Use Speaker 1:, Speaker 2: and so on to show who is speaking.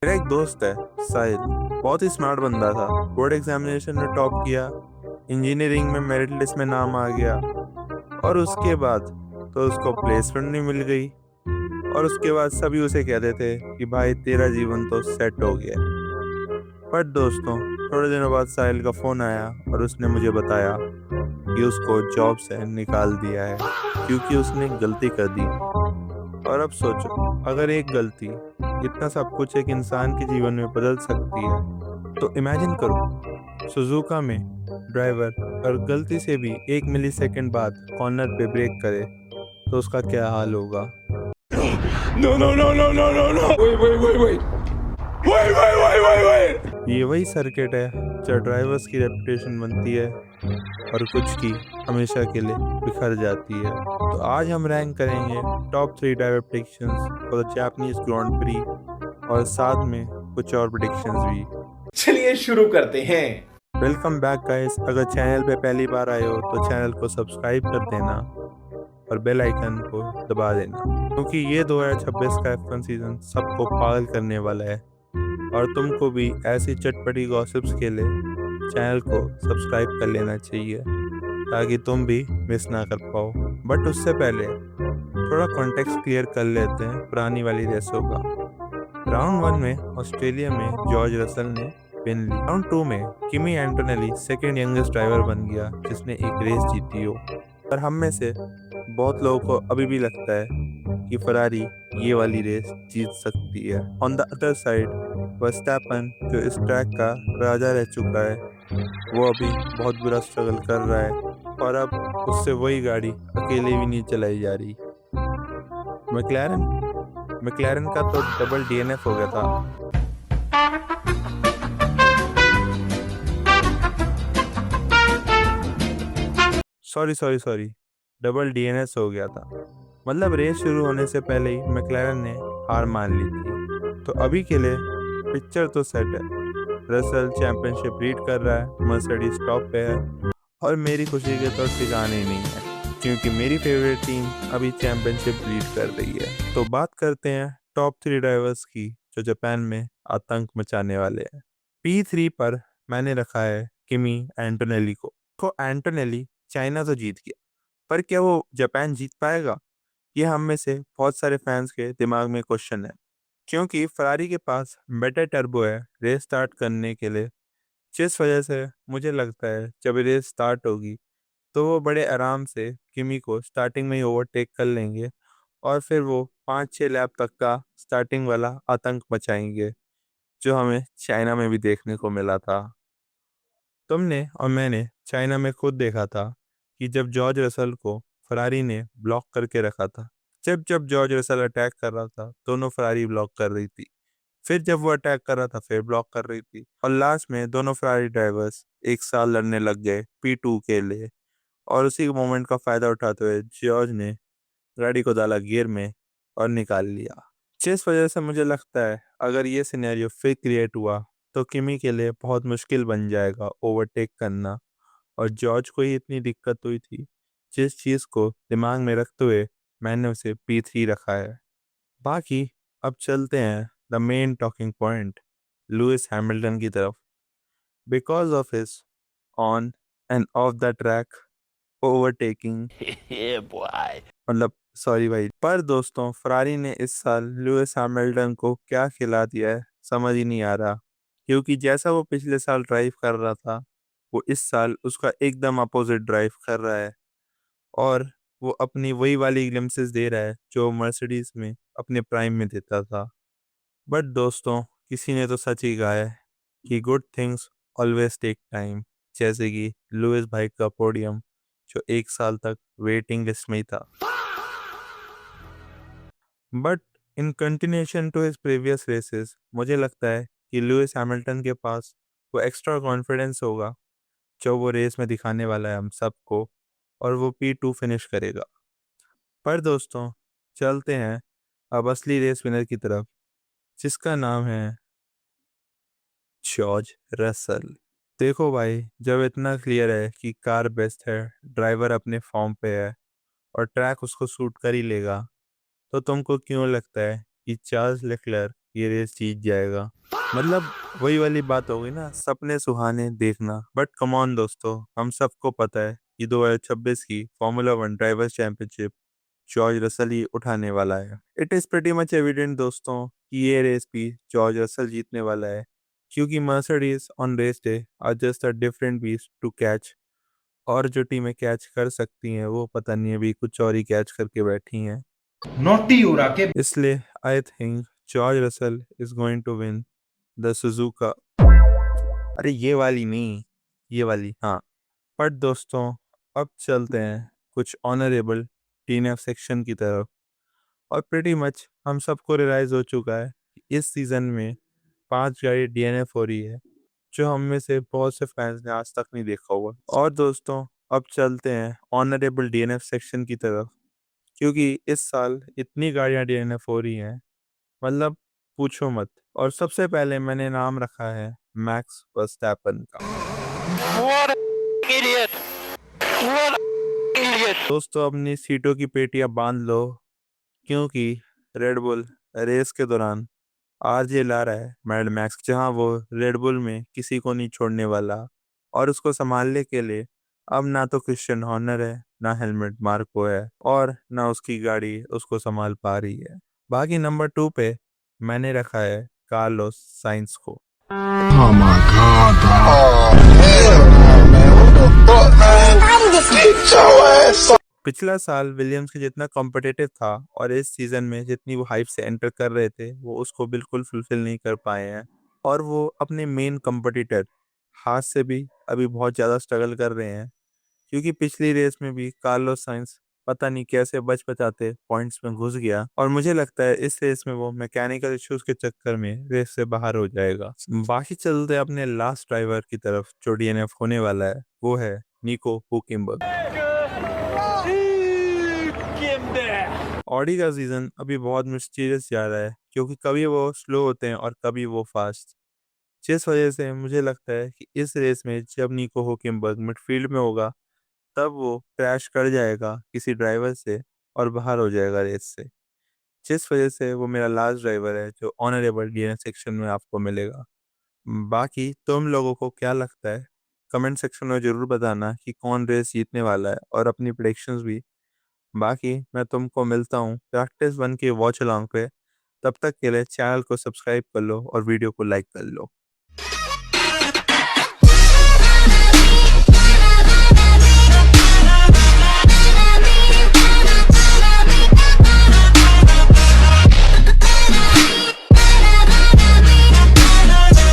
Speaker 1: मेरा एक दोस्त है, साहिल। बहुत ही स्मार्ट बंदा था। बोर्ड एग्जामिनेशन में टॉप किया, इंजीनियरिंग में मेरिट लिस्ट में नाम आ गया, और उसके बाद तो उसको प्लेसमेंट नहीं मिल गई। और उसके बाद सभी उसे कहते थे कि भाई तेरा जीवन तो सेट हो गया है। पर दोस्तों, थोड़े दिनों बाद साहिल का फोन आया और उसने मुझे बताया कि उसको जॉब से निकाल दिया है क्योंकि उसने गलती कर दी। और अब सोचो, अगर एक गलती इतना सब कुछ एक इंसान के जीवन में बदल सकती है, तो इमेजिन करो, सुजुका में ड्राइवर अगर गलती से भी 1 मिली सेकंड बाद कॉर्नर पे ब्रेक करे तो उसका क्या हाल होगा।
Speaker 2: No, no, no, no, no, no, no. Wait, wait, wait, wait. Wait, wait, wait, wait, wait.
Speaker 1: ये वही सर्किट है जहाँ ड्राइवर्स की रेपुटेशन बनती है और कुछ की हमेशा के लिए बिखर जाती है। तो आज हम रैंक करेंगे top 3 driver predictions for the Japanese grand pre, और साथ में कुछ और प्रेडिक्शंस भी।
Speaker 2: चलिए शुरू करते हैं।
Speaker 1: Welcome back guys. अगर चैनल पे पहली बार आए हो तो चैनल को सब्सक्राइब कर देना और बेल आइकन को दबा देना, क्योंकि ये 2026 का F1 सीजन सबको पागल करने वाला है। और तुमको भी ऐसी चटपटी गॉसिप्स के लिए चैनल को सब्सक्राइब कर लेना चाहिए ताकि तुम भी मिस ना कर पाओ। बट उससे पहले थोड़ा कॉन्टेक्स्ट क्लियर कर लेते हैं पुरानी वाली रेसों का। राउंड 1 में ऑस्ट्रेलिया में जॉर्ज रसल ने विन ली। राउंड 2 में Kimi Antonelli second youngest driver बन गया जिसने एक रेस जीती हो। पर हम में से बहुत लोगों को अभी भी लगता है कि फरारी ये वाली रेस जीत सकती है। On the other side, Verstappen जो इस ट्रैक का राजा रह चुका है, वो अभी बहुत बुरा स्ट्रगल कर रहा है और अब उससे वही गाड़ी अकेले भी नहीं चलाई जा रही। मैक्लारेन मैक्लारेन का तो डबल डीएनएफ हो गया था। सॉरी, डबल डीएनएस हो गया था। मतलब रेस शुरू होने से पहले ही मैक्लारेन ने हार मान ली थी। तो अभी के लिए पिक्चर तो सेट है। रसल चैंपियनशिप लीड कर रहा है, मर्सिडीज टॉप पे है, और मेरी खुशी के तो ठिकाने ही नहीं है क्योंकि मेरी फेवरेट टीम अभी चैंपियनशिप लीड कर रही है। तो बात करते हैं टॉप 3 ड्राइवर्स की जो जापान में आतंक मचाने वाले हैं। P3 पर मैंने रखा है किमी एंटोनेली को एंटोनेली चाइना तो जीत गया, पर क्या वो जापान जीत पाएगा? ये हम में से बहुत सारे फैंस के दिमाग में क्वेश्चन है, क्योंकि फरारी के पास बेटर टर्बो है रेस स्टार्ट करने के लिए। जिस वजह से मुझे लगता है जब रेस स्टार्ट होगी तो वो बड़े आराम से किमी को स्टार्टिंग में ही ओवरटेक कर लेंगे और फिर वो 5-6 लैप तक का स्टार्टिंग वाला आतंक मचाएंगे जो हमें चाइना में भी देखने को मिला था। तुमने और मैंने चाइना में खुद देखा था कि जब जॉर्ज रसल को फरारी ने ब्लॉक करके रखा था, जब जब जॉर्ज रसल अटैक कर रहा था दोनों फरारी ब्लॉक कर रही थी, फिर जब वो अटैक कर रहा था फिर ब्लॉक कर रही थी, और लास्ट में दोनों फरारी ड्राइवर्स एक साथ लड़ने लग गए P2 के लिए। और उसी मोमेंट का फायदा उठाते हुए जॉर्ज ने गाड़ी को डाला गियर में और निकाल लिया। जिस वजह से मुझे लगता है अगर ये सिनेरियो फिर क्रिएट हुआ तो किमी के लिए बहुत मुश्किल बन जाएगा ओवरटेक करना, और जॉर्ज को ही इतनी दिक्कत हुई थी। जिस चीज़ को दिमाग में रखते हुए मैंने उसे P3 रखा है। बाकी अब चलते हैं the main talking point, Lewis Hamilton की तरफ। Because of his on end of the track overtaking,
Speaker 2: Yeah, boy.
Speaker 1: मतलब सॉरी भाई, पर दोस्तों फरारी ने इस साल लुइस हैमिल्टन को क्या खिला दिया है समझ ही नहीं आ रहा। क्योंकि जैसा वो पिछले साल ड्राइव कर रहा था वो इस साल उसका एकदम अपोजिट ड्राइव कर रहा है, और वो अपनी वही वाली ग्लिम्सेस दे रहा है जो मर्सिडीज में अपने प्राइम में देता था। बट दोस्तों, किसी ने तो सच ही कहा है कि good things always take time, जैसे कि लुइस भाई का पोडियम जो 1 साल तक वेटिंग लिस्ट में ही था। But in continuation to his previous races मुझे लगता है कि लुइस हैमिल्टन के पास वो एक्स्ट्रा कॉन्फिडेंस होगा जो वो रेस में दिखाने वाला है हम सबको, और वो P2 फिनिश करेगा। पर दोस्तों, चलते हैं अब असली रेस विनर की तरफ, जिसका नाम है जॉर्ज रसल। देखो भाई, जब इतना क्लियर है कि कार बेस्ट है, ड्राइवर अपने फॉर्म पे है और ट्रैक उसको सूट कर ही लेगा, तो तुमको क्यों लगता है कि चार्ल्स लेक्लर ये रेस जीत जाएगा। मतलब वही वाली बात हो गई ना, सपने सुहाने देखना। बट कम ऑन दोस्तों, हम सबको पता है कि 2026 की Formula One drivers championship George Russell ही उठाने वाला है। It is pretty much evident दोस्तों कि ये रेस भी जॉर्ज रसल जीतने वाला है, क्योंकि Mercedes on race day are just a different beast to catch. और जो टीमें कैच कर सकती हैं वो पता नहीं अभी कुछ और ही कैच करके बैठी हैं।
Speaker 3: नोटी हो रहा के
Speaker 1: इसलिए I think George Russell is going to win the Suzuka. अरे ये वाली नहीं, ये वाली हाँ। पर दोस्तों अब चलते हैं कुछ ऑनरेबल टीएनएफ सेक्शन की तरफ। और प्रीटी मच हम सबको रियलाइज हो चुका है कि इस सीजन में 5 गाड़ी डीएनएफ हो रही है, जो हम में से बहुत से फैंस ने आज तक नहीं देखा होगा। और दोस्तों अब चलते हैं ऑनरेबल डीएनएफ सेक्शन की तरफ, क्योंकि इस साल इतनी गाड़ियां डीएनएफ हो रही हैं, मतलब पूछो मत। और सबसे पहले मैंने नाम रखा है मैक्स वर्स्टैपन का। दोस्तों अपनी सीटों की पेटियां बांध लो, क्योंकि रेड बुल रेस के दौरान आरजे ला रहा है मैड मैक्स, जहां वो रेड बुल में किसी को नहीं छोड़ने वाला। और उसको संभालने के लिए अब ना तो क्रिश्चियन हॉर्नर है, ना हेलमेट मार्को है, और ना उसकी गाड़ी उसको संभाल पा रही है। बाकी नंबर 2 पे मैंने रखा है कार्लोस साइंस को। पिछला साल विलियम्स के जितना कॉम्पिटिटिव था और इस सीजन में जितनी वो हाइप से एंटर कर रहे थे, वो उसको बिल्कुल फुलफिल नहीं कर पाए हैं। और वो अपने मेन कॉम्पिटिटर हाथ से भी अभी बहुत ज़्यादा स्ट्रगल कर रहे हैं, क्योंकि पिछली रेस में भी कार्लोस साइंस पता नहीं कैसे बच बचाते पॉइंट्स में घुस गया। और मुझे लगता है इस रेस में वो मैकेनिकल इश्यूज के चक्कर में रेस से बाहर हो जाएगा। बाकी चलते हैं अपने लास्ट ड्राइवर की तरफ जो डीएनएफ होने वाला है, वो है निको हुकिमबर्ग। ऑडी का सीजन अभी बहुत मिस्टीरियस जा रहा है, क्योंकि कभी वो स्लो होते हैं और कभी वो फास्ट, जिस वजह से मुझे लगता है कि इस रेस में जब निको हुकिमबर्ग मिडफील्ड में होगा, तब वो क्रैश कर जाएगा किसी ड्राइवर से और बाहर हो जाएगा रेस से, जिस वजह से वो मेरा लास्ट ड्राइवर है जो ऑनरेबल डीएनएफ सेक्शन में आपको मिलेगा। बाकी तुम लोगों को क्या लगता है, कमेंट सेक्शन में ज़रूर बताना कि कौन रेस जीतने वाला है, और अपनी प्रेडिक्शंस भी। बाकी मैं तुमको मिलता हूँ प्रैक्टिस 1 के वॉच अलॉन्ग पे। तब तक के लिए चैनल को सब्सक्राइब कर लो और वीडियो को लाइक कर लो।